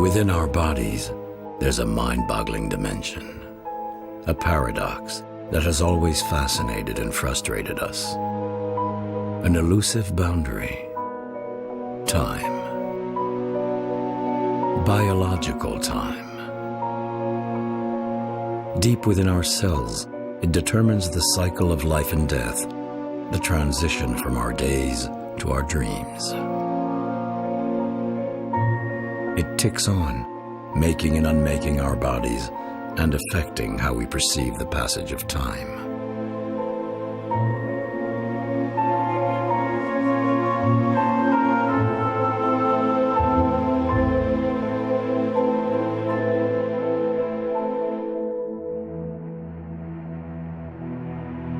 Within our bodies, there's a mind-boggling dimension, a paradox that has always fascinated and frustrated us. An elusive boundary, time, biological time. Deep within our cells, it determines the cycle of life and death, the transition from our days to our dreams. It ticks on, making and unmaking our bodies and affecting how we perceive the passage of time.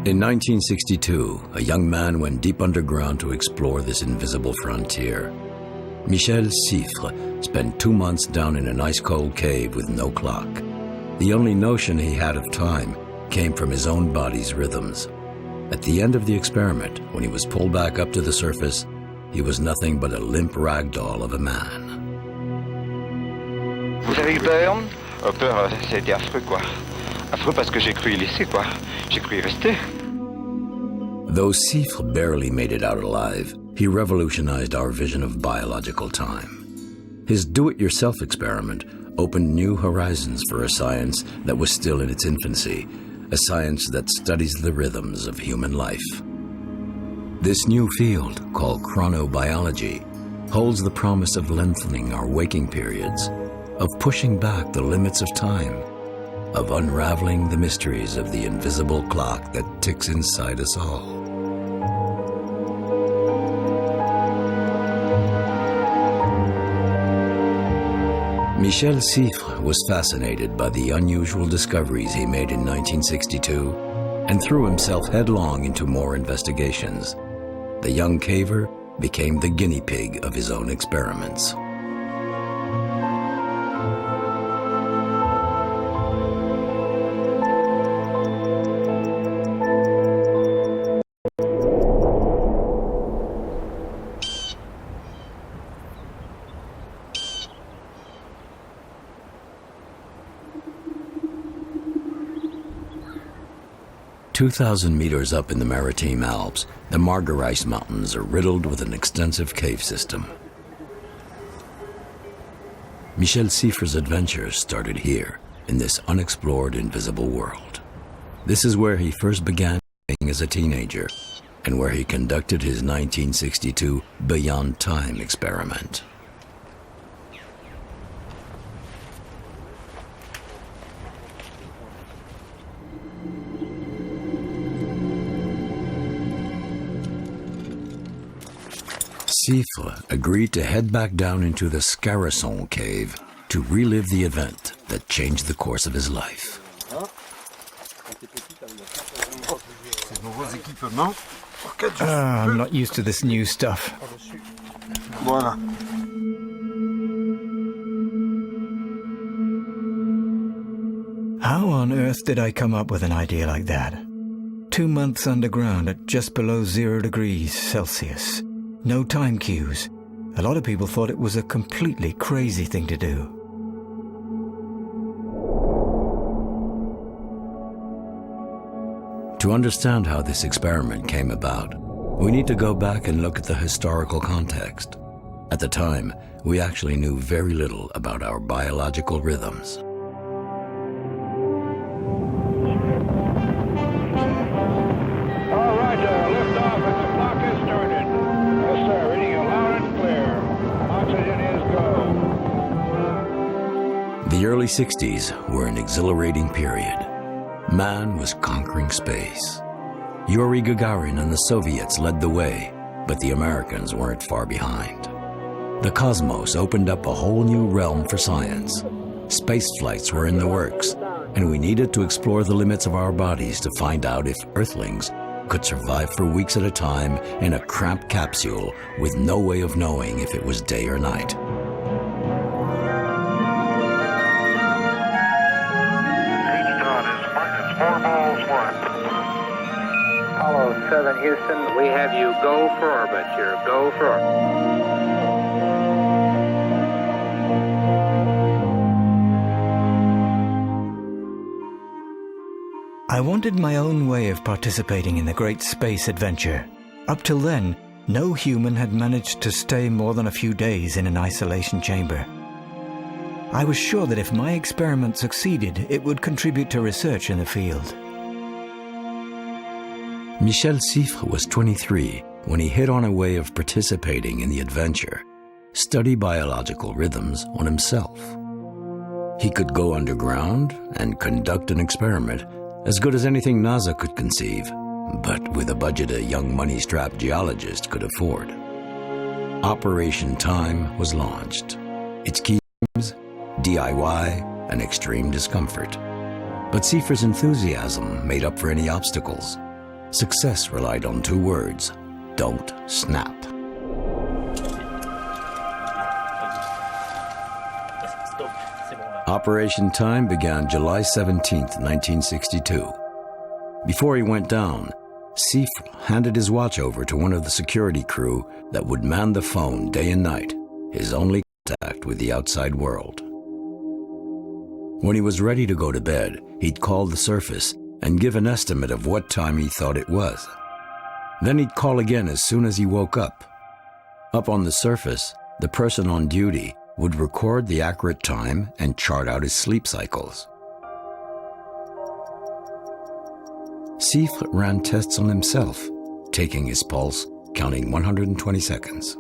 In 1962, a young man went deep underground to explore this invisible frontier. Michel Siffre spent 2 months down in an ice-cold cave with no clock. The only notion he had of time came from his own body's rhythms. At the end of the experiment, when he was pulled back up to the surface, he was nothing but a limp rag doll of a man. Vous avez eu peur? Peur, c'était affreux, quoi. Affreux parce que j'ai cru y laisser, quoi. J'ai cru y rester. Though Siffre barely made it out alive, he revolutionized our vision of biological time. His do-it-yourself experiment opened new horizons for a science that was still in its infancy, a science that studies the rhythms of human life. This new field, called chronobiology, holds the promise of lengthening our waking periods, of pushing back the limits of time, of unraveling the mysteries of the invisible clock that ticks inside us all. Michel Siffre was fascinated by the unusual discoveries he made in 1962 and threw himself headlong into more investigations. The young caver became the guinea pig of his own experiments. "2,000 meters up in the Maritime Alps, the Margarithe Mountains are riddled with an extensive cave system. Michel Siffre's adventures started here, in this unexplored invisible world. This is where he first began as a teenager, and where he conducted his 1962 Beyond Time experiment. Siffre agreed to head back down into the Scarasson cave to relive the event that changed the course of his life. I'm not used to this new stuff. Voilà. How on earth did I come up with an idea like that? 2 months underground at just below 0 degrees Celsius. No time cues. A lot of people thought it was a completely crazy thing to do. To understand how this experiment came about, we need to go back and look at the historical context. At the time, we actually knew very little about our biological rhythms. The early 60s were an exhilarating period. Man was conquering space. Yuri Gagarin and the Soviets led the way, but the Americans weren't far behind. The cosmos opened up a whole new realm for science. Space flights were in the works, and we needed to explore the limits of our bodies to find out if Earthlings could survive for weeks at a time in a cramped capsule with no way of knowing if it was day or night. Apollo 7 Houston, we have you go for orbit. You're go for orbit. I wanted my own way of participating in the great space adventure. Up till then, no human had managed to stay more than a few days in an isolation chamber. I was sure that if my experiment succeeded, it would contribute to research in the field. Michel Siffre was 23 when he hit on a way of participating in the adventure: study biological rhythms on himself. He could go underground and conduct an experiment as good as anything NASA could conceive, but with a budget a young money-strapped geologist could afford. Operation Time was launched. Its key themes: DIY and extreme discomfort. But Siffre's enthusiasm made up for any obstacles. Success relied on two words: don't snap. Operation Time began July 17, 1962. Before he went down, Siffre handed his watch over to one of the security crew that would man the phone day and night, his only contact with the outside world. When he was ready to go to bed, he'd call the surface and give an estimate of what time he thought it was. Then he'd call again as soon as he woke up. Up on the surface, the person on duty would record the accurate time and chart out his sleep cycles. Siffre ran tests on himself, taking his pulse, counting 120 seconds.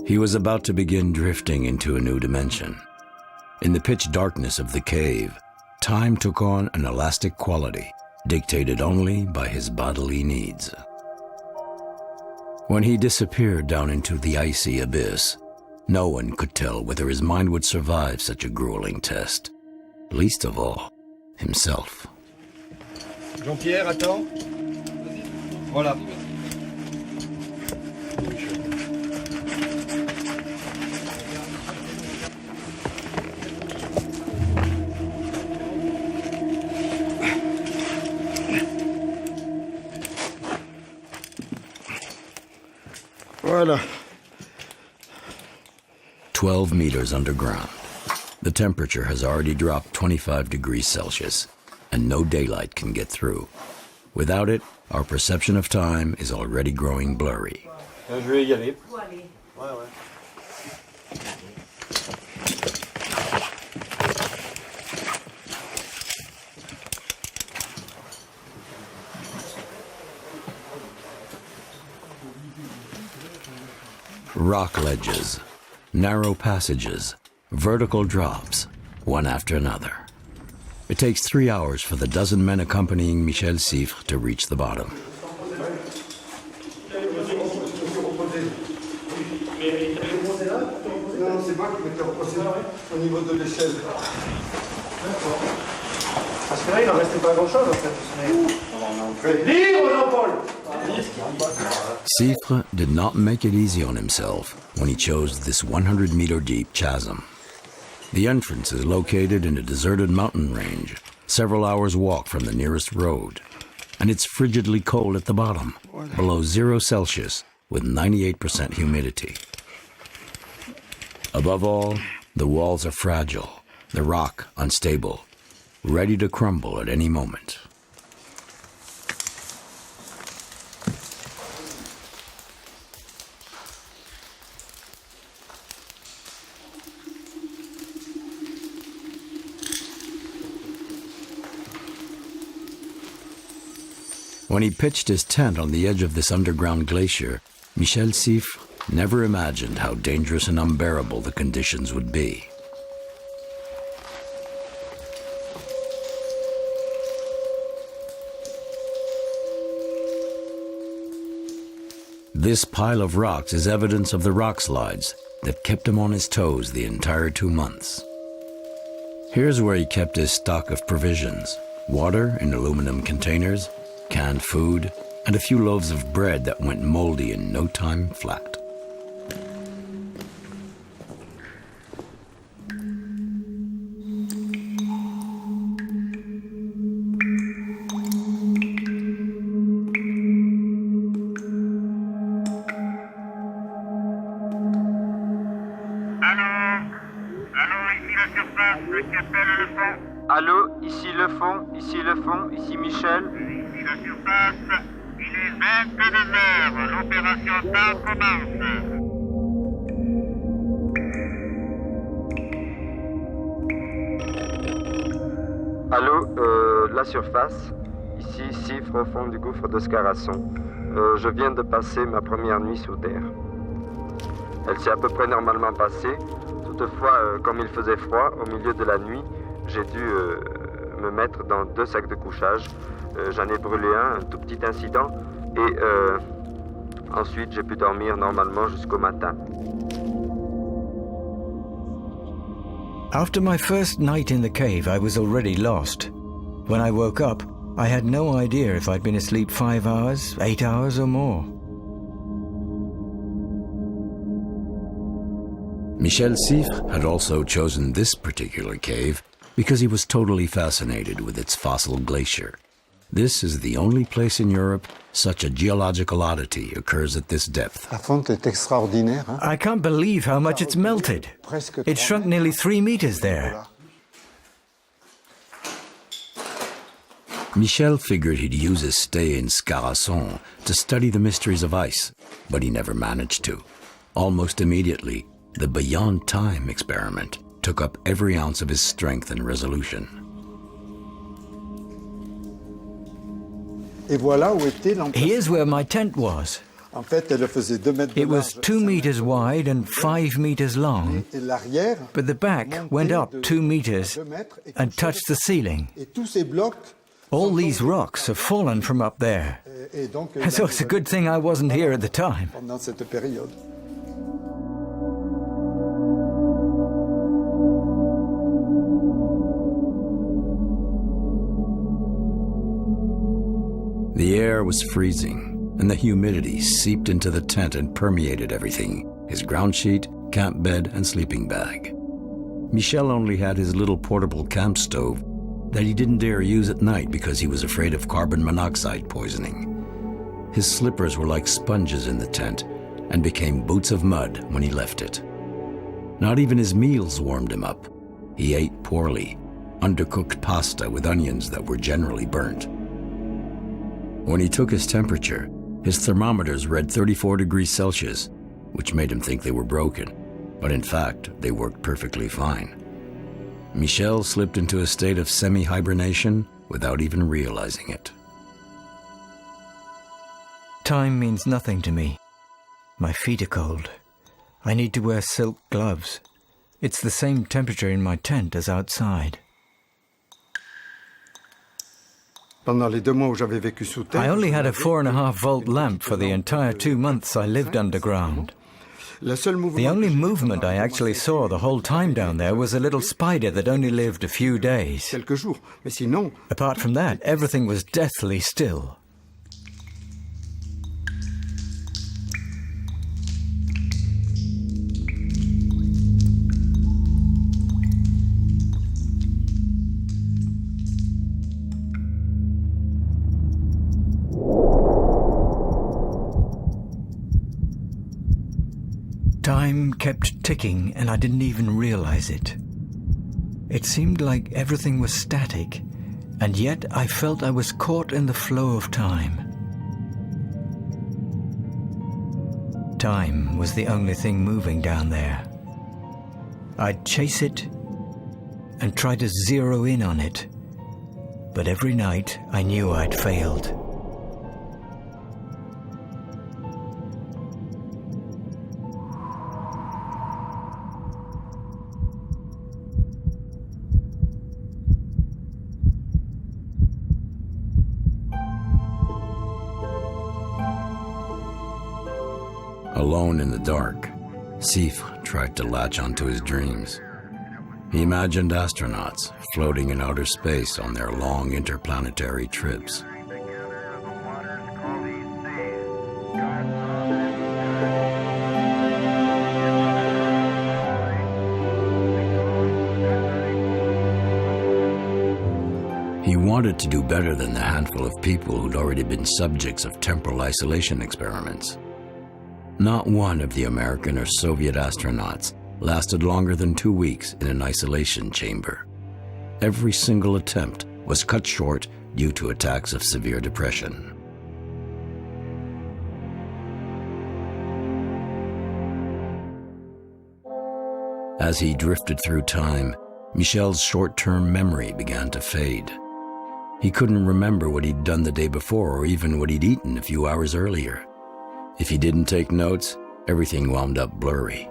He was about to begin drifting into a new dimension. In the pitch darkness of the cave, time took on an elastic quality, dictated only by his bodily needs. When he disappeared down into the icy abyss, no one could tell whether his mind would survive such a grueling test, least of all, himself. Jean-Pierre, attends. Voilà. Voilà. 12 meters underground. The temperature has already dropped 25 degrees Celsius, and no daylight can get through. Without it, our perception of time is already growing blurry. Je vais y aller. Ouais. Rock ledges, narrow passages, vertical drops, one after another. It takes 3 hours for the dozen men accompanying Michel Siffre to reach the bottom. Parce que là, il n'en restait pas grand-chose, en fait. Libre, Jean-Paul! Siffre did not make it easy on himself when he chose this 100-meter deep chasm. The entrance is located in a deserted mountain range, several hours' walk from the nearest road. And it's frigidly cold at the bottom, below 0 Celsius, with 98% humidity. Above all, the walls are fragile, the rock unstable, ready to crumble at any moment. When he pitched his tent on the edge of this underground glacier, Michel Siffre never imagined how dangerous and unbearable the conditions would be. This pile of rocks is evidence of the rock slides that kept him on his toes the entire 2 months. Here's where he kept his stock of provisions: water in aluminum containers, canned food, and a few loaves of bread that went moldy in no time flat. Allô, ici la surface, je t'appelle le fond. Allô, ici le fond, ici Michel. Ici la surface, il est 22h, l'opération Star commence. Allô, la surface, ici Siffre au fond du gouffre de Scarasson. Je viens de passer ma première nuit sous terre. Elle s'est à peu près normalement passée. Toutefois, comme il faisait froid, au milieu de la nuit, j'ai dû me mettre dans 2 sacs de couchage. J'en ai brûlé un tout petit incident, et ensuite j'ai pu dormir normalement jusqu'au matin. After my first night in the cave, I was already lost. When I woke up, I had no idea if I'd been asleep 5 hours, 8 hours or more. Michel Siffre had also chosen this particular cave because he was totally fascinated with its fossil glacier. This is the only place in Europe such a geological oddity occurs at this depth. La fonte est extraordinaire. Hein? I can't believe how much it's melted. It shrunk nearly 3 meters there. Michel figured he'd use his stay in Scarasson to study the mysteries of ice, but he never managed to. Almost immediately, the Beyond Time experiment took up every ounce of his strength and resolution. Et voilà où était l'emplacement. Here's where my tent was. En fait, elle faisait 2 mètres de It was large, 2 meters wide and 5 meters long, et l'arrière but the back went up 2 meters 2 mètres et and touched the ceiling. Et tous ces blocs. All these rocks have fallen from up there. Et donc, So it's a good thing I wasn't here at the time. pendant cette période. The air was freezing, and the humidity seeped into the tent and permeated everything: his ground sheet, camp bed, and sleeping bag. Michel only had his little portable camp stove that he didn't dare use at night because he was afraid of carbon monoxide poisoning. His slippers were like sponges in the tent and became boots of mud when he left it. Not even his meals warmed him up. He ate poorly, undercooked pasta with onions that were generally burnt. When he took his temperature, his thermometers read 34 degrees Celsius, which made him think they were broken, but in fact, they worked perfectly fine. Michel slipped into a state of semi-hibernation without even realizing it. Time means nothing to me. My feet are cold. I need to wear silk gloves. It's the same temperature in my tent as outside. Pendant les 2 mois où j'avais vécu sous terre, I only had a 4.5-volt lamp for the entire 2 months I lived underground. The only movement I actually saw the whole time down there was a little spider that only lived a few days. quelques jours, mais sinon, Apart from that, everything was deathly still. Time kept ticking and I didn't even realize it. It seemed like everything was static, and yet I felt I was caught in the flow of time. Time was the only thing moving down there. I'd chase it and try to zero in on it, but every night I knew I'd failed. Alone in the dark, Siffre tried to latch onto his dreams. He imagined astronauts floating in outer space on their long interplanetary trips. He wanted to do better than the handful of people who'd already been subjects of temporal isolation experiments. Not one of the American or Soviet astronauts lasted longer than 2 weeks in an isolation chamber. every single attempt was cut short due to attacks of severe depression. As he drifted through time, Michel's short-term memory began to fade. He couldn't remember what he'd done the day before or even what he'd eaten a few hours earlier. If he didn't take notes, everything wound up blurry.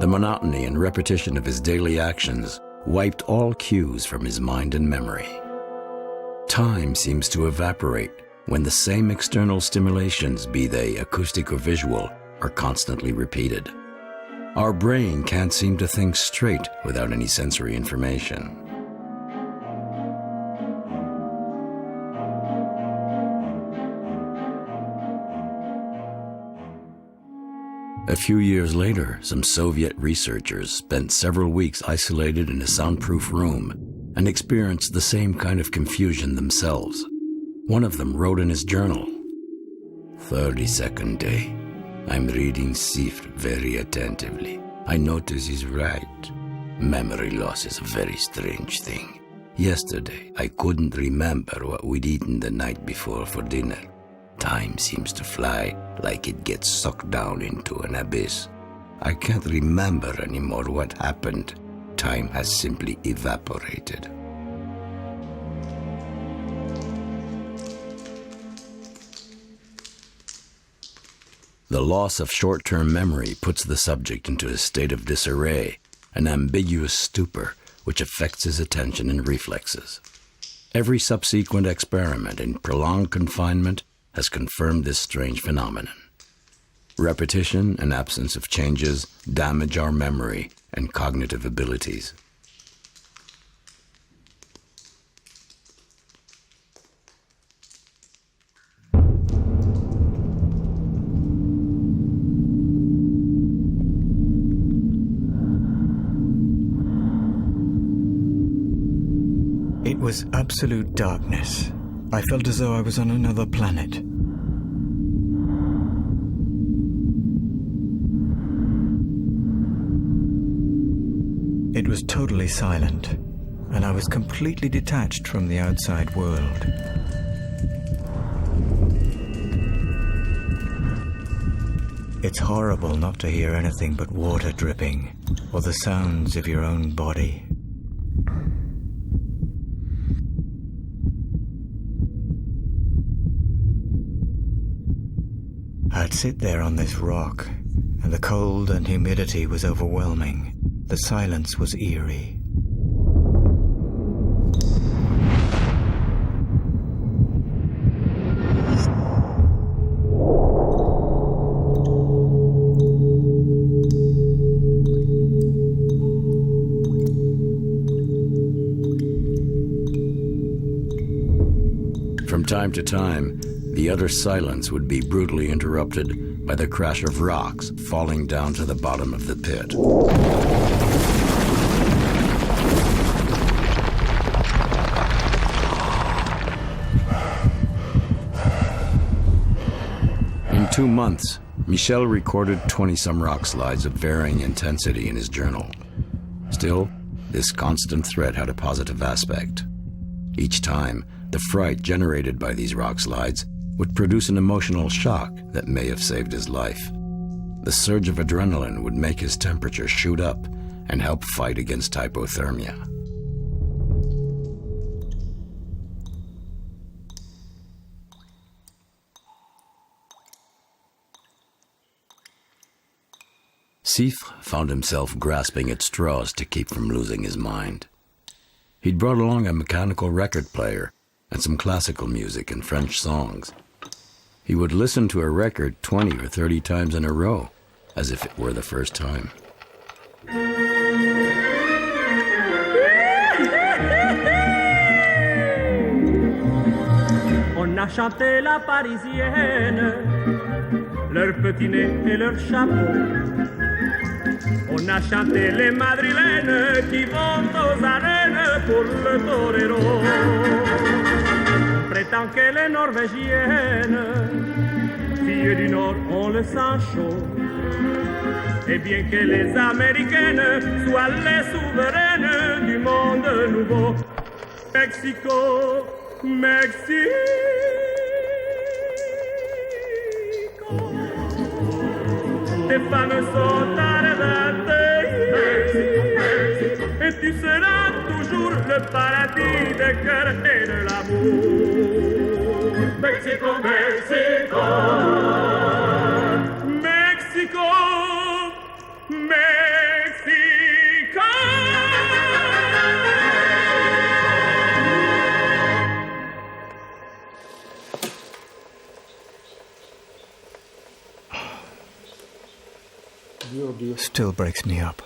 The monotony and repetition of his daily actions wiped all cues from his mind and memory. Time seems to evaporate when the same external stimulations, be they acoustic or visual, are constantly repeated. Our brain can't seem to think straight without any sensory information. A few years later, some Soviet researchers spent several weeks isolated in a soundproof room and experienced the same kind of confusion themselves. One of them wrote in his journal, 32nd day. I'm reading Siffre very attentively. I notice he's right. Memory loss is a very strange thing. Yesterday, I couldn't remember what we'd eaten the night before for dinner. Time seems to fly like it gets sucked down into an abyss. I can't remember anymore what happened. Time has simply evaporated. The loss of short-term memory puts the subject into a state of disarray, an ambiguous stupor which affects his attention and reflexes. Every subsequent experiment in prolonged confinement has confirmed this strange phenomenon. Repetition and absence of changes damage our memory and cognitive abilities. It was absolute darkness. I felt as though I was on another planet. It was totally silent, and I was completely detached from the outside world. It's horrible not to hear anything but water dripping, or the sounds of your own body. I'd sit there on this rock, and the cold and humidity was overwhelming. The silence was eerie. From time to time, the utter silence would be brutally interrupted by the crash of rocks falling down to the bottom of the pit. In 2 months, Michel recorded 20-some rock slides of varying intensity in his journal. Still, this constant threat had a positive aspect. Each time, the fright generated by these rock slides would produce an emotional shock that may have saved his life. The surge of adrenaline would make his temperature shoot up and help fight against hypothermia. Siffre found himself grasping at straws to keep from losing his mind. He'd brought along a mechanical record player and some classical music and French songs. He would listen to a record 20 or 30 times in a row, as if it were the first time. On a chanté la parisienne, leur petit nez et leur chapeau. On a chanté les madrilènes qui vont aux arènes pour le torero. On prétend que les norvégiennes filles du Nord ont le sang chaud. Et bien que les Américaines soient les souveraines du monde nouveau, Mexico, Mexico, tes femmes sont arrêtées, et tu seras toujours le paradis des cœurs et de l'amour. Mexico, Mexico, Mexico, Mexico. Still breaks me up.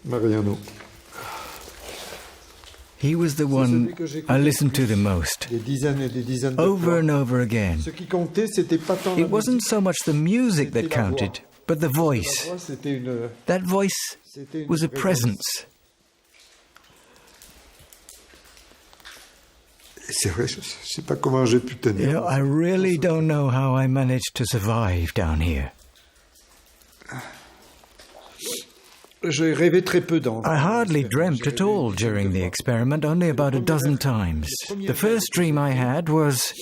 Mariano. He was the one I listened to the most, Des dizaines et des dizaines de over fois. and over again. Ce qui comptait, c'était pas tant la It wasn't musique, so much the music that c'était la voix. counted, but the La voice. voix, c'était une... That voice C'était une was a présence. presence. C'est vrai, je sais pas comment j'ai pu tenir. You know, I really don't know how I managed to survive down here. J'ai rêvé très peu dans. I hardly dreamt at all during the experiment, only about a dozen times. The first dream I had was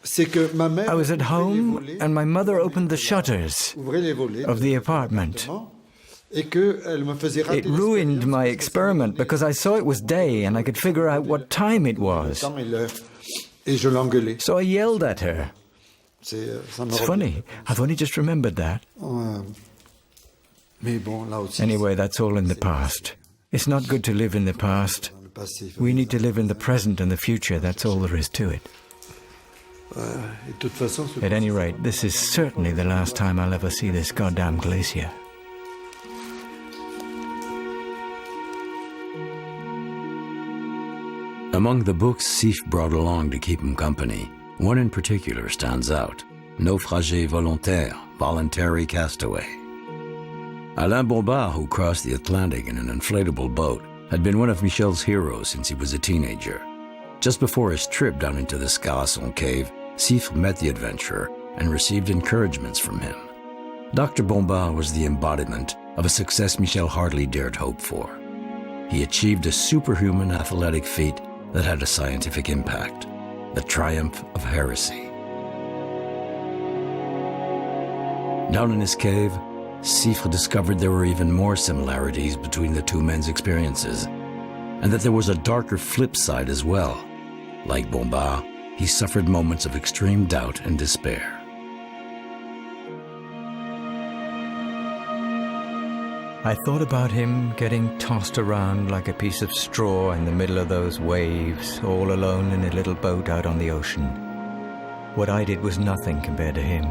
C'est que ma mère I was at ouvrait les home volets, and my mother opened the shutters ouvrait les volets of the apartment. et que elle me faisait rater It ruined my l'expérience experiment because I saw it was day and I could figure out what time it was. temps et l'heure. Et je l'engueulais. So I yelled at her. Ça me It's revient. funny, I've only just remembered that. Mais bon, là aussi. Anyway, that's all in the past. It's not good to live in the past. Dans le passé. We need to live in the present and the future, that's all there is to it. Et de toute façon, ce At any rate, this is certainly the last time I'll ever see this goddamn glacier. Among the books Siffre brought along to keep him company, one in particular stands out, Naufragé volontaire, voluntary castaway. Alain Bombard, who crossed the Atlantic in an inflatable boat, had been one of Michel's heroes since he was a teenager. Just before his trip down into the Scarasson cave, Siffre met the adventurer and received encouragements from him. Dr. Bombard was the embodiment of a success Michel hardly dared hope for. He achieved a superhuman athletic feat that had a scientific impact, the triumph of heresy. Down in his cave, Siffre discovered there were even more similarities between the two men's experiences, and that there was a darker flip side as well. Like Bombard, he suffered moments of extreme doubt and despair. I thought about him getting tossed around like a piece of straw in the middle of those waves, all alone in a little boat out on the ocean. What I did was nothing compared to him.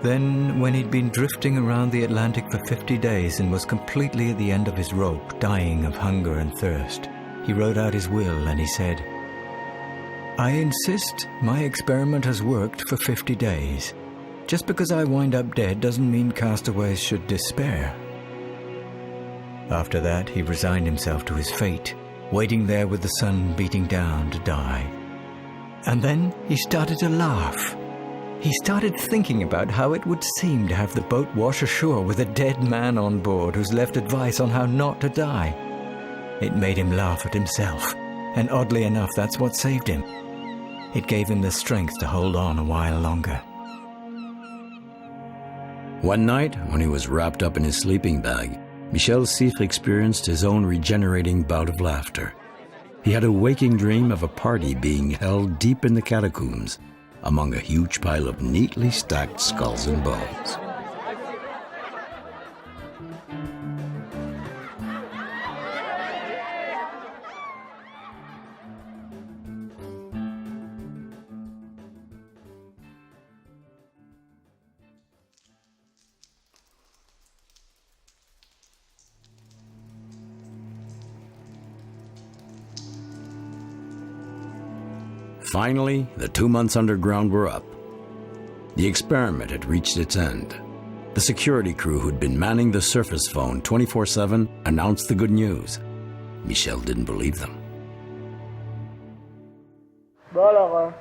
Then, when he'd been drifting around the Atlantic for 50 days and was completely at the end of his rope, dying of hunger and thirst, he wrote out his will and he said, "I insist my experiment has worked for 50 days. Just because I wind up dead doesn't mean castaways should despair." After that, he resigned himself to his fate, waiting there with the sun beating down to die. And then he started to laugh. He started thinking about how it would seem to have the boat wash ashore with a dead man on board who's left advice on how not to die. It made him laugh at himself, and oddly enough, that's what saved him. It gave him the strength to hold on a while longer. One night, when he was wrapped up in his sleeping bag, Michel Siffre experienced his own regenerating bout of laughter. He had a waking dream of a party being held deep in the catacombs, among a huge pile of neatly stacked skulls and bones. Finally, the 2 months underground were up. The experiment had reached its end. The security crew who'd been manning the surface phone 24/7 announced the good news. Michel didn't believe them. Bon alors,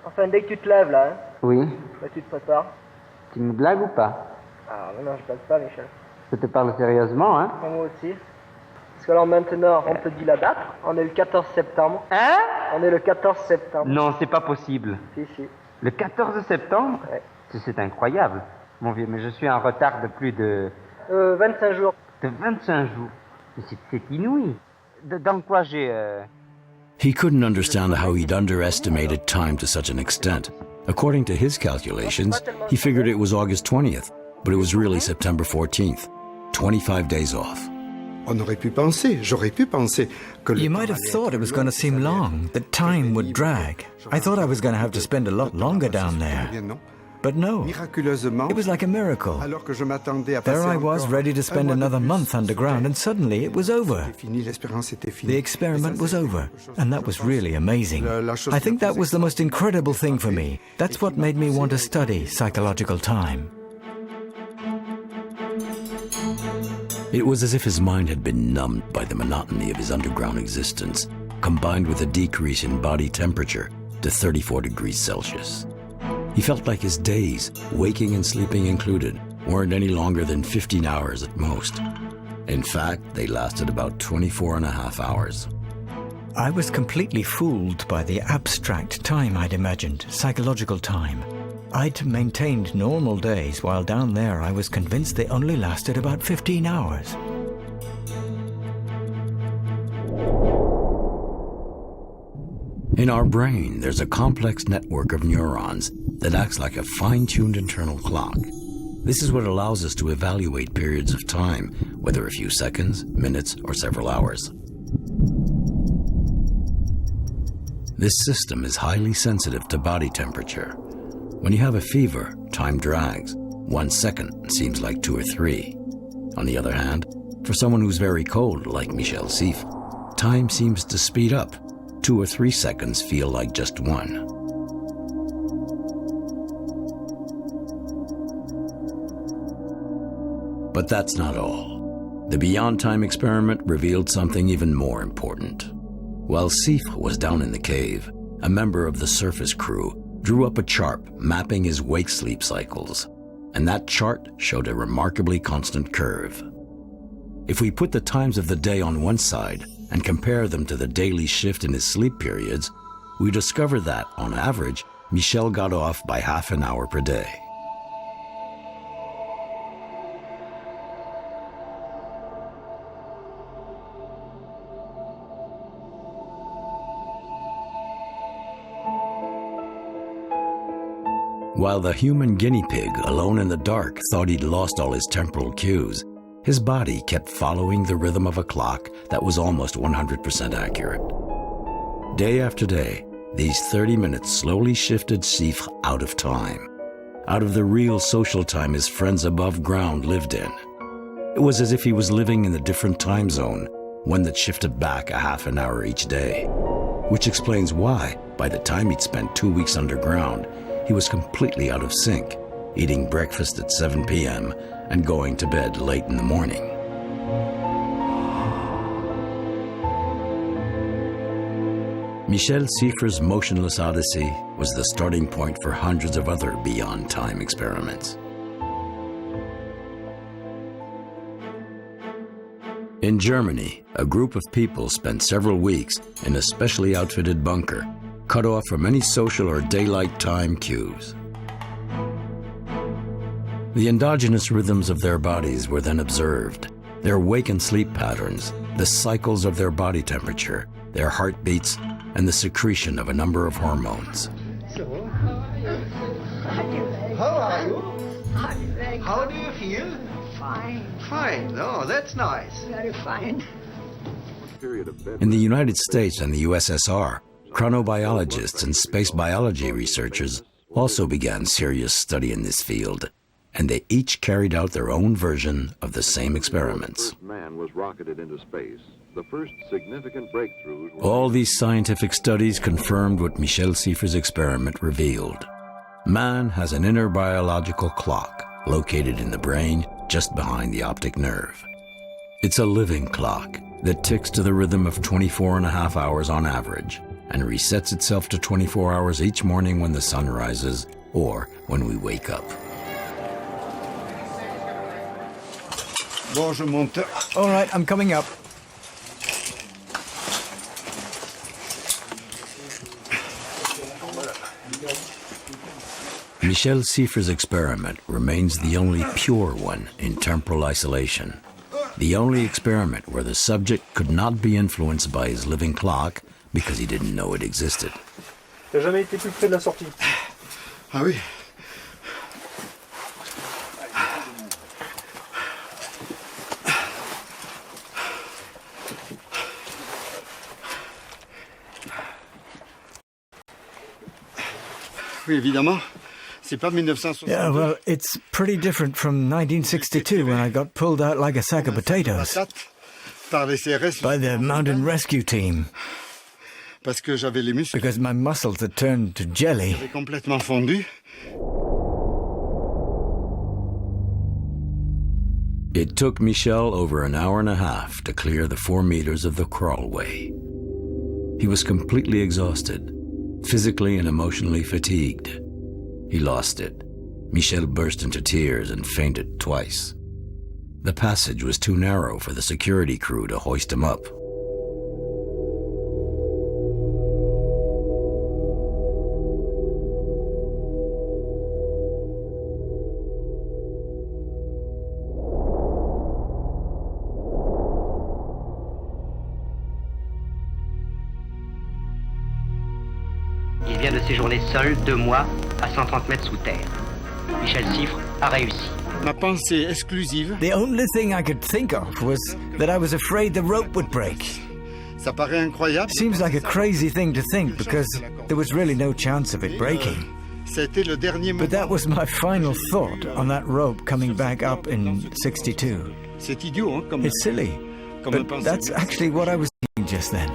enfin dès que tu te lèves là, hein, Oui. bah, tu te prépares. Tu me blagues ou pas? Ah non, je blague pas Michel. Je te parle sérieusement, hein? Moi aussi. Parce que alors maintenant, on te dit la date, on est le 14 septembre. Hein? On est le 14 septembre. Non, c'est pas possible. Si. Le 14 septembre? Ouais. C'est incroyable, mon vieux, mais je suis en retard de plus de... 25 jours. De 25 jours. Mais c'est inouï. Dans quoi j'ai... He couldn't understand how he'd underestimated time to such an extent. According to his calculations, he figured it was August 20th, but it was really September 14th. 25 days off. On aurait pu penser, j'aurais pu penser que You might have thought it was going to seem long, that time would drag. I thought I was going to have to spend a lot longer down there. But no, Miraculeusement, it was like a miracle. alors que je m'attendais à There passer I was, encore ready to un spend mois de another plus. month underground, and suddenly it was over. C'était fini, l'espérance était finie. The experiment was over, and that was really amazing. I think that was the most incredible thing for me. That's what made me want to study psychological time. It was as if his mind had been numbed by the monotony of his underground existence, combined with a decrease in body temperature to 34 degrees Celsius. He felt like his days, waking and sleeping included, weren't any longer than 15 hours at most. In fact, they lasted about 24 and a half hours. I was completely fooled by the abstract time I'd imagined, psychological time. I'd maintained normal days, while down there I was convinced they only lasted about 15 hours. In our brain, there's a complex network of neurons that acts like a fine-tuned internal clock. This is what allows us to evaluate periods of time, whether a few seconds, minutes, or several hours. This system is highly sensitive to body temperature. When you have a fever, time drags. 1 second seems like 2 or 3. On the other hand, for someone who's very cold, like Michel Siffre, time seems to speed up. 2 or 3 seconds feel like just 1. But that's not all. The Beyond Time experiment revealed something even more important. While Siffre was down in the cave, a member of the surface crew drew up a chart mapping his wake-sleep cycles, and that chart showed a remarkably constant curve. If we put the times of the day on one side and compare them to the daily shift in his sleep periods, we discover that, on average, Michel got off by half an hour per day. While the human guinea pig, alone in the dark, thought he'd lost all his temporal cues, his body kept following the rhythm of a clock that was almost 100% accurate. Day after day, these 30 minutes slowly shifted Siffre out of time, out of the real social time his friends above ground lived in. It was as if he was living in a different time zone, one that shifted back a half an hour each day, which explains why, by the time he'd spent 2 weeks underground, he was completely out of sync, eating breakfast at 7 p.m. and going to bed late in the morning. Michel Siffre's motionless odyssey was the starting point for hundreds of other Beyond Time experiments. In Germany, a group of people spent several weeks in a specially outfitted bunker, cut off from any social or daylight time cues. The endogenous rhythms of their bodies were then observed, their wake and sleep patterns, the cycles of their body temperature, their heartbeats, and the secretion of a number of hormones. So, how are you? How do you feel? Fine. Fine. Oh, that's nice. Very fine. In the United States and the USSR, chronobiologists and space biology researchers also began serious study in this field, and they each carried out their own version of the same experiments. Man was rocketed into space. The first significant breakthroughs were... All these scientific studies confirmed what Michel Siffre's experiment revealed. Man has an inner biological clock located in the brain just behind the optic nerve. It's a living clock that ticks to the rhythm of 24 and a half hours on average, and resets itself to 24 hours each morning when the sun rises or when we wake up. Bon, je monte. All right, I'm coming up. Michel Siffre's experiment remains the only pure one in temporal isolation. The only experiment where the subject could not be influenced by his living clock because he didn't know it existed. T'as jamais été plus près de la sortie? Ah oui. Oui, évidemment. C'est pas 1960. Yeah, well, it's pretty different from 1962 when I got pulled out like a sack of potatoes Par les CRS. by the mountain rescue team Parce que j'avais les muscles because my muscles had turned to jelly. qui avaient complètement fondu. It took Michel over an hour and a half to clear the 4 meters of the crawlway. He was completely exhausted, physically and emotionally fatigued. He lost it. Michel burst into tears and fainted twice. The passage was too narrow for the security crew to hoist him up. Il vient de séjourner seul 2 mois à 130 mètres sous terre. Michel Siffre a réussi. Ma pensée exclusive. The only thing I could think of was that I was afraid the rope would break. Ça paraît incroyable. Seems like a crazy thing to think because there was really no chance of it breaking. C'était le dernier moment. But that was my final thought on that rope coming back up in 62. C'est idiot, hein, comme. It's silly, but that's actually what I was thinking just then.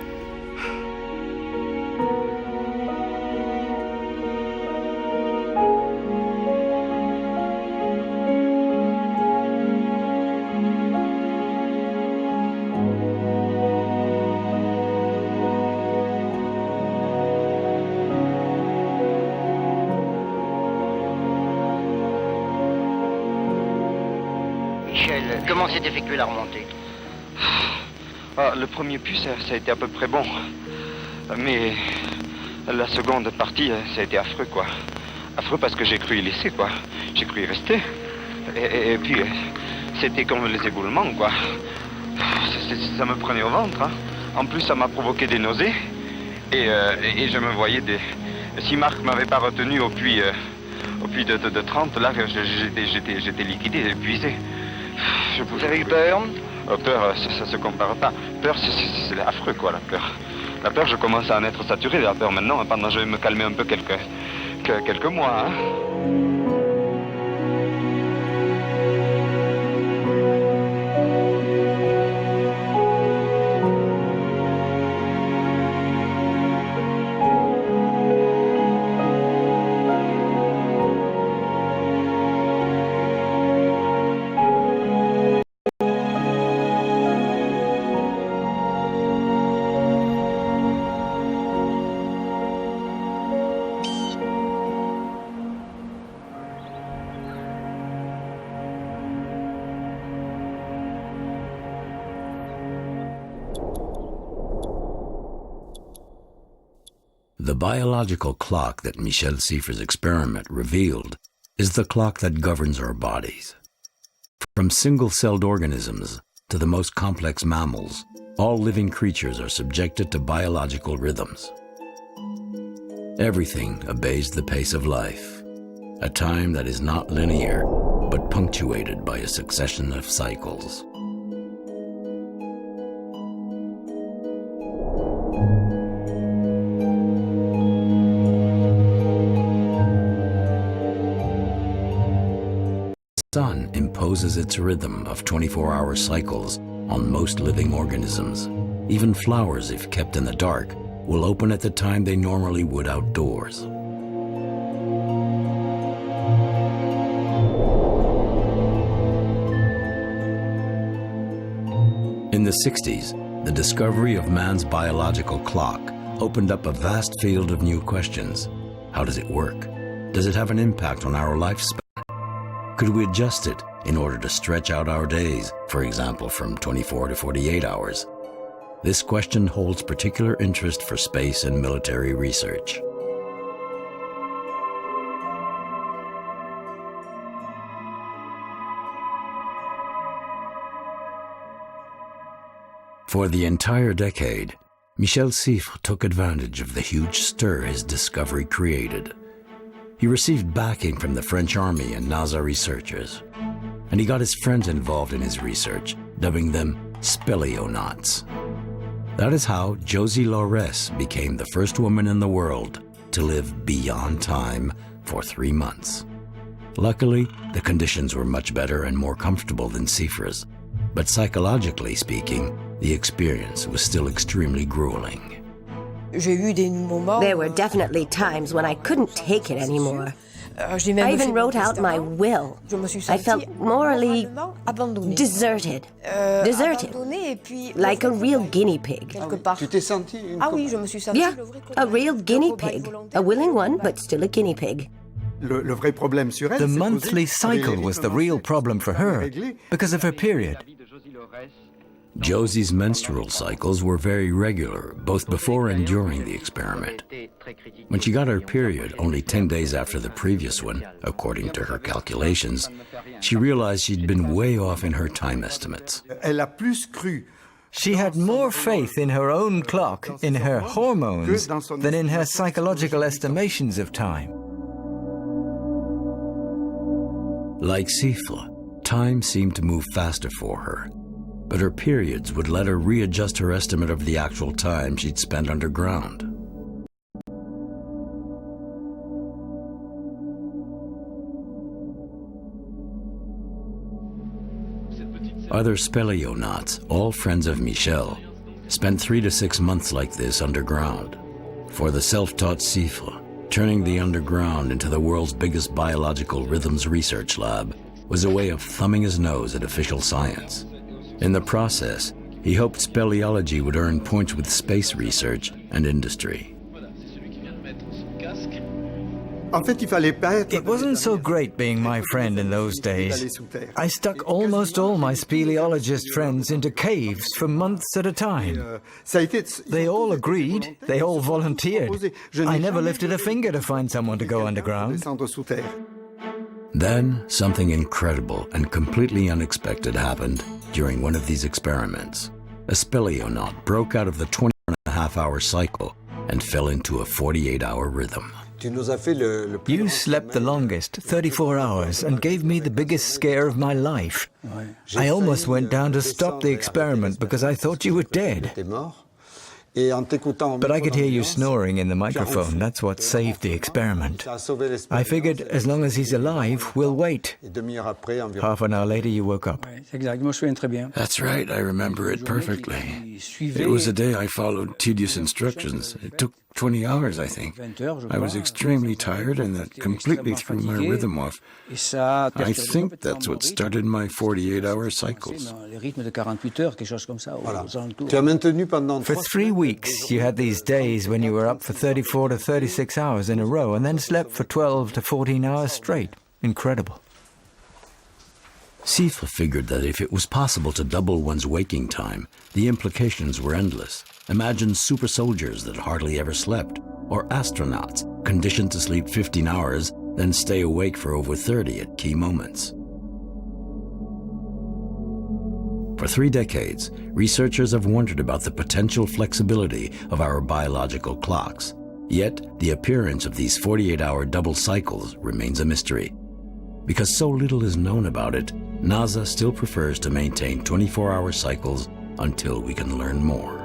Michel, comment s'est effectuée la remontée? Le premier puits, ça a été à peu près bon. Mais la seconde partie, ça a été affreux, quoi. Affreux parce que j'ai cru y laisser, quoi. J'ai cru y rester. Et puis, c'était comme les éboulements, quoi. Ça me prenait au ventre, hein. En plus, ça m'a provoqué des nausées. Et je me voyais des... Si Marc m'avait pas retenu au puits de 30, là, j'étais liquidé, épuisé. Vous avez eu peur? Peur, ça se compare pas. Peur, c'est affreux, quoi, la peur. La peur, je commence à en être saturé de la peur maintenant. Pendant, je vais me calmer un peu quelques mois, hein. The biological clock that Michel Siffre's experiment revealed is the clock that governs our bodies. From single-celled organisms to the most complex mammals, all living creatures are subjected to biological rhythms. Everything obeys the pace of life, a time that is not linear, but punctuated by a succession of cycles. The sun imposes its rhythm of 24-hour cycles on most living organisms. Even flowers, if kept in the dark, will open at the time they normally would outdoors. In the 60s, the discovery of man's biological clock opened up a vast field of new questions. How does it work? Does it have an impact on our lifespan? Could we adjust it in order to stretch out our days, for example, from 24 to 48 hours? This question holds particular interest for space and military research. For the entire decade, Michel Siffre took advantage of the huge stir his discovery created. He received backing from the French Army and NASA researchers, and he got his friends involved in his research, dubbing them speleonauts. That is how Josie Laurès became the first woman in the world to live beyond time for 3 months. Luckily, the conditions were much better and more comfortable than Siffre's, but psychologically speaking, the experience was still extremely grueling. There were definitely times when I couldn't take it anymore. I even wrote out my will. I felt morally deserted, like a real guinea pig. Yeah, a real guinea pig, a willing one, but still a guinea pig. The monthly cycle was the real problem for her because of her period. Josie's menstrual cycles were very regular, both before and during the experiment. When she got her period only 10 days after the previous one, according to her calculations, she realized she'd been way off in her time estimates. She had more faith in her own clock, in her hormones, than in her psychological estimations of time. Like Siffre, time seemed to move faster for her, but her periods would let her readjust her estimate of the actual time she'd spent underground. Other speleonauts, all friends of Michel, spent 3 to 6 months like this underground. For the self-taught Siffre, turning the underground into the world's biggest biological rhythms research lab was a way of thumbing his nose at official science. In the process, he hoped speleology would earn points with space research and industry. It wasn't so great being my friend in those days. I stuck almost all my speleologist friends into caves for months at a time. They all agreed, they all volunteered. I never lifted a finger to find someone to go underground. Then, something incredible and completely unexpected happened during one of these experiments. A speleonaut broke out of the 20.5-hour cycle and fell into a 48-hour rhythm. You slept the longest, 34 hours, and gave me the biggest scare of my life. I almost went down to stop the experiment because I thought you were dead. But I could hear you snoring in the microphone. That's what saved the experiment. I figured as long as he's alive, we'll wait. Half an hour later, you woke up. That's right, I remember it perfectly. It was a day I followed tedious instructions. It took 20 hours, I think. I was extremely tired and that completely threw my rhythm off. I think that's what started my 48-hour cycles. For 3 weeks, you had these days when you were up for 34 to 36 hours in a row and then slept for 12 to 14 hours straight. Incredible. Siffre figured that if it was possible to double one's waking time, the implications were endless. Imagine super soldiers that hardly ever slept, or astronauts conditioned to sleep 15 hours, then stay awake for over 30 at key moments. For 3 decades, researchers have wondered about the potential flexibility of our biological clocks. Yet, the appearance of these 48-hour double cycles remains a mystery. Because so little is known about it, NASA still prefers to maintain 24-hour cycles until we can learn more.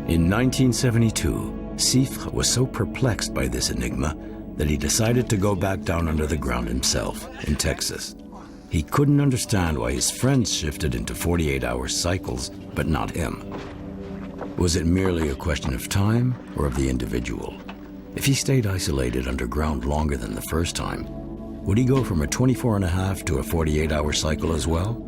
In 1972, Siffre was so perplexed by this enigma that he decided to go back down under the ground himself in Texas. He couldn't understand why his friends shifted into 48-hour cycles, but not him. Was it merely a question of time or of the individual? If he stayed isolated underground longer than the first time, Would he go from a 24.5 to a 48-hour cycle as well?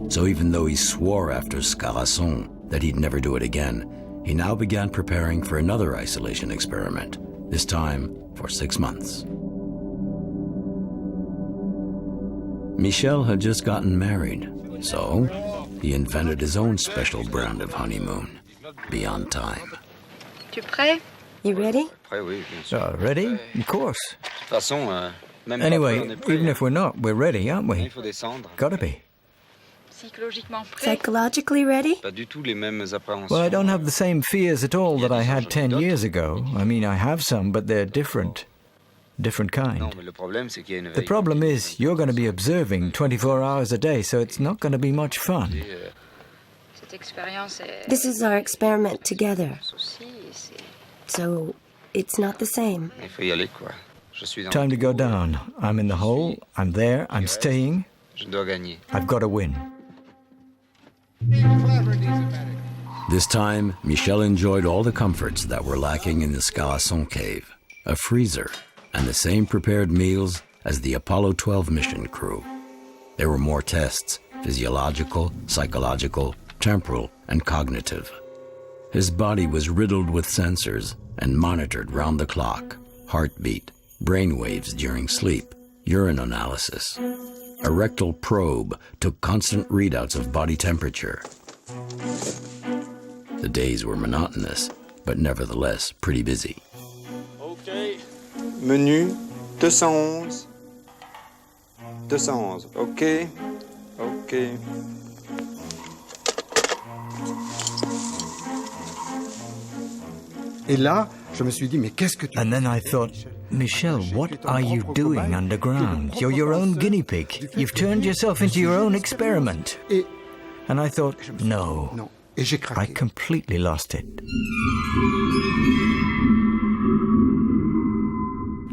So even though he swore after Scarasson that he'd never do it again, he now began preparing for another isolation experiment, this time for 6 months. Michel had just gotten married, so he invented his own special brand of honeymoon, beyond time. Tu prêt? You ready? Ready? Of course. Anyway, even if we're not, we're ready, aren't we? Gotta be. Psychologically ready? Well, I don't have the same fears at all that I had 10 years ago. I mean, I have some, but they're different. Different kind. The problem is, you're going to be observing 24 hours a day, so it's not going to be much fun. This is our experiment together. So, it's not the same. Time to go down. I'm in the hole, I'm there, I'm staying. I've got to win. This time, Michel enjoyed all the comforts that were lacking in the Scarasson cave. A freezer, and the same prepared meals as the Apollo 12 mission crew. There were more tests, physiological, psychological, temporal, and cognitive. His body was riddled with sensors and monitored round the clock. Heartbeat, brain waves during sleep, urine analysis. A rectal probe took constant readouts of body temperature. The days were monotonous, but nevertheless pretty busy. Okay. Menu 211. 211. Okay. Okay. Et là, je me suis dit, mais qu'est-ce que tu... And then I thought, Michel, what are you doing underground? You're your own guinea pig. You've turned yourself into your own experiment. And I thought, no. I completely lost it.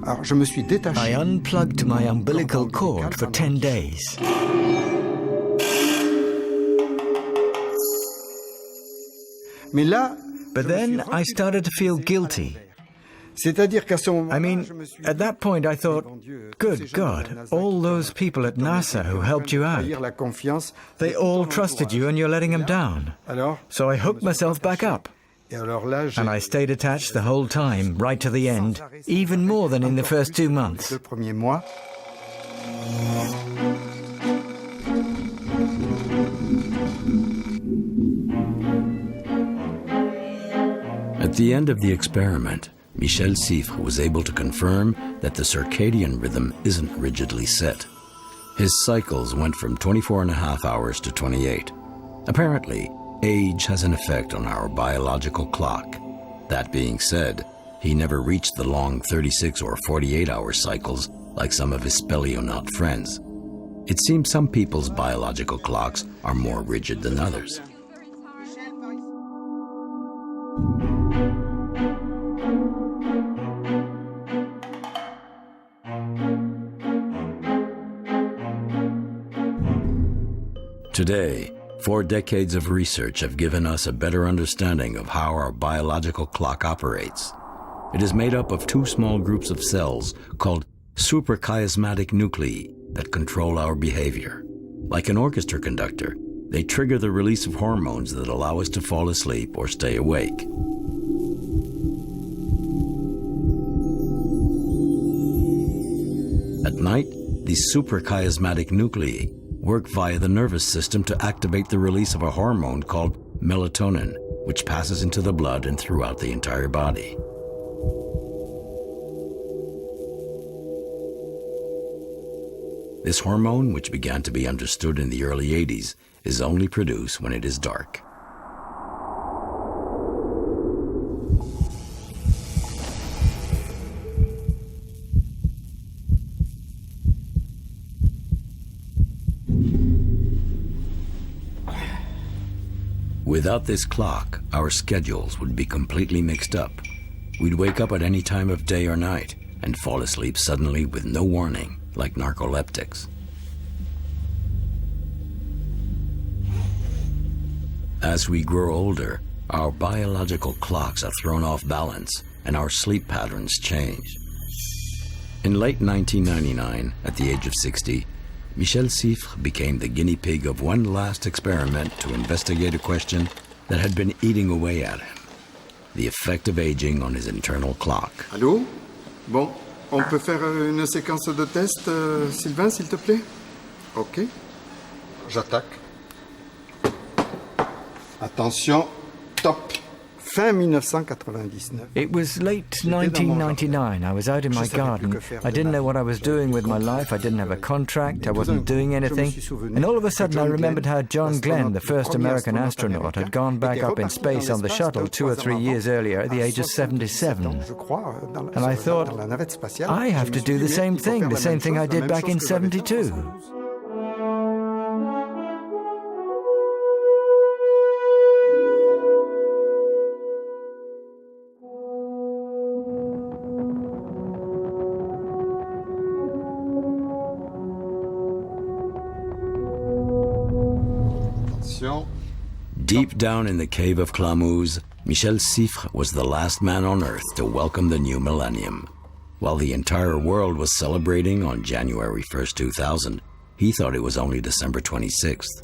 Alors, je me suis détaché. I unplugged my umbilical cord for 10 days. Mais là, but then I started to feel guilty. C'est-à-dire qu'à ce moment, I mean, at that point I thought, good God, all those people at NASA who helped you out, they all trusted you and you're letting them down. So I hooked myself back up. And I stayed attached the whole time, right to the end, even more than in the first 2 months. At the end of the experiment, Michel Siffre was able to confirm that the circadian rhythm isn't rigidly set. His cycles went from 24.5 hours to 28. Apparently, age has an effect on our biological clock. That being said, he never reached the long 36 or 48-hour cycles like some of his speleonaut friends. It seems some people's biological clocks are more rigid than others. Today, 4 decades of research have given us a better understanding of how our biological clock operates. It is made up of 2 small groups of cells called suprachiasmatic nuclei that control our behavior. Like an orchestra conductor, they trigger the release of hormones that allow us to fall asleep or stay awake. At night, these suprachiasmatic nuclei work via the nervous system to activate the release of a hormone called melatonin, which passes into the blood and throughout the entire body. This hormone, which began to be understood in the early 80s, is only produced when it is dark. Without this clock, our schedules would be completely mixed up. We'd wake up at any time of day or night and fall asleep suddenly with no warning, like narcoleptics. As we grow older, our biological clocks are thrown off balance and our sleep patterns change. In late 1999, at the age of 60, Michel Siffre became the guinea pig of one last experiment to investigate a question that had been eating away at him: the effect of aging on his internal clock. Allô? Bon, on peut faire une séquence de test, Sylvain, s'il te plaît? Ok. J'attaque. Attention, top. Fin 1999. It was late 1999. I was out in my garden. I didn't know what I was doing with my life. I didn't have a contract. I wasn't doing anything. And all of a sudden I remembered how John Glenn, the first American astronaut, had gone back up in space on the shuttle 2 or 3 years earlier at the age of 77. And I thought, I have to do the same thing I did back in 72. Deep down in the cave of Clamouze, Michel Siffre was the last man on Earth to welcome the new millennium. While the entire world was celebrating on January 1st, 2000, he thought it was only December 26th.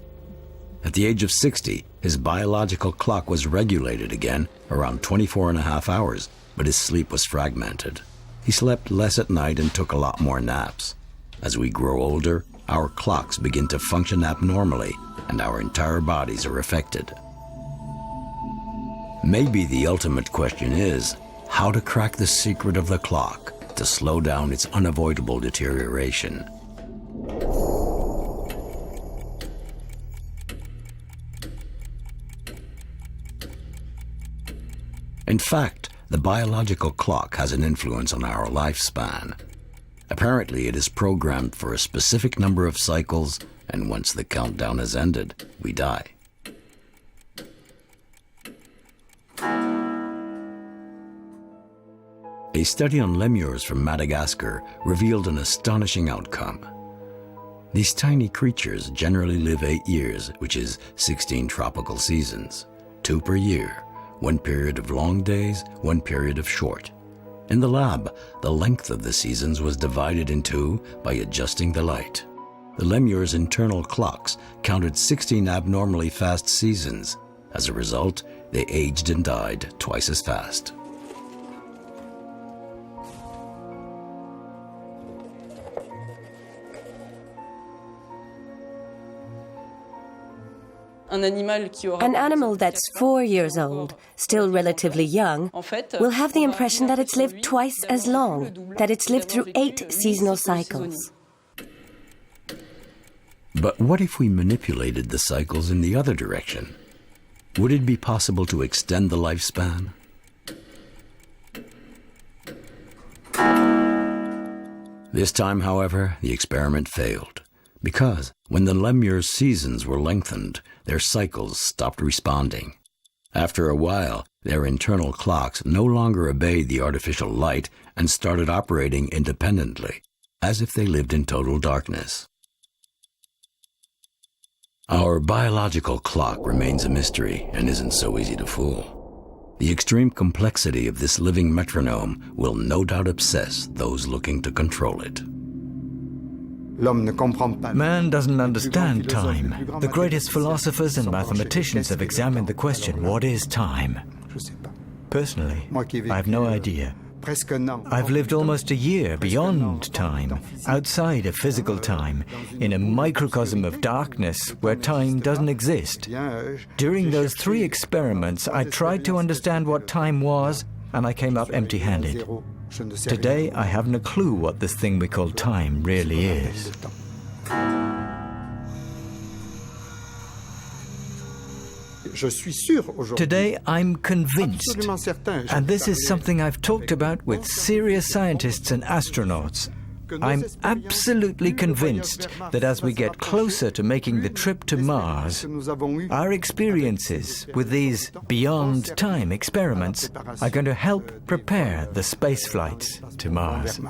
At the age of 60, his biological clock was regulated again around 24.5 hours, but his sleep was fragmented. He slept less at night and took a lot more naps. As we grow older, our clocks begin to function abnormally, and our entire bodies are affected. Maybe the ultimate question is how to crack the secret of the clock to slow down its unavoidable deterioration. In fact, the biological clock has an influence on our lifespan. Apparently, it is programmed for a specific number of cycles, and once the countdown has ended, we die. A study on lemurs from Madagascar revealed an astonishing outcome. These tiny creatures generally live 8 years, which is 16 tropical seasons, 2 per year, 1 period of long days, 1 period of short. In the lab, the length of the seasons was divided in 2 by adjusting the light. The lemur's internal clocks counted 16 abnormally fast seasons. As a result, they aged and died twice as fast. An animal that's 4 years old, still relatively young, will have the impression that it's lived twice as long, that it's lived through 8 seasonal cycles. But what if we manipulated the cycles in the other direction? Would it be possible to extend the lifespan? This time, however, the experiment failed, because when the lemur's seasons were lengthened, their cycles stopped responding. After a while, their internal clocks no longer obeyed the artificial light and started operating independently, as if they lived in total darkness. Our biological clock remains a mystery and isn't so easy to fool. The extreme complexity of this living metronome will no doubt obsess those looking to control it. Man doesn't understand time. The greatest philosophers and mathematicians have examined the question, what is time? Personally, I have no idea. I've lived almost a year beyond time, outside of physical time, in a microcosm of darkness where time doesn't exist. During those 3 experiments, I tried to understand what time was, and I came up empty-handed. Today, I haven't a clue what this thing we call time really is. Today, I'm convinced, and this is something I've talked about with serious scientists and astronauts. I'm absolutely convinced that as we get closer to making the trip to Mars, our experiences with these beyond time experiments are going to help prepare the space flights to Mars.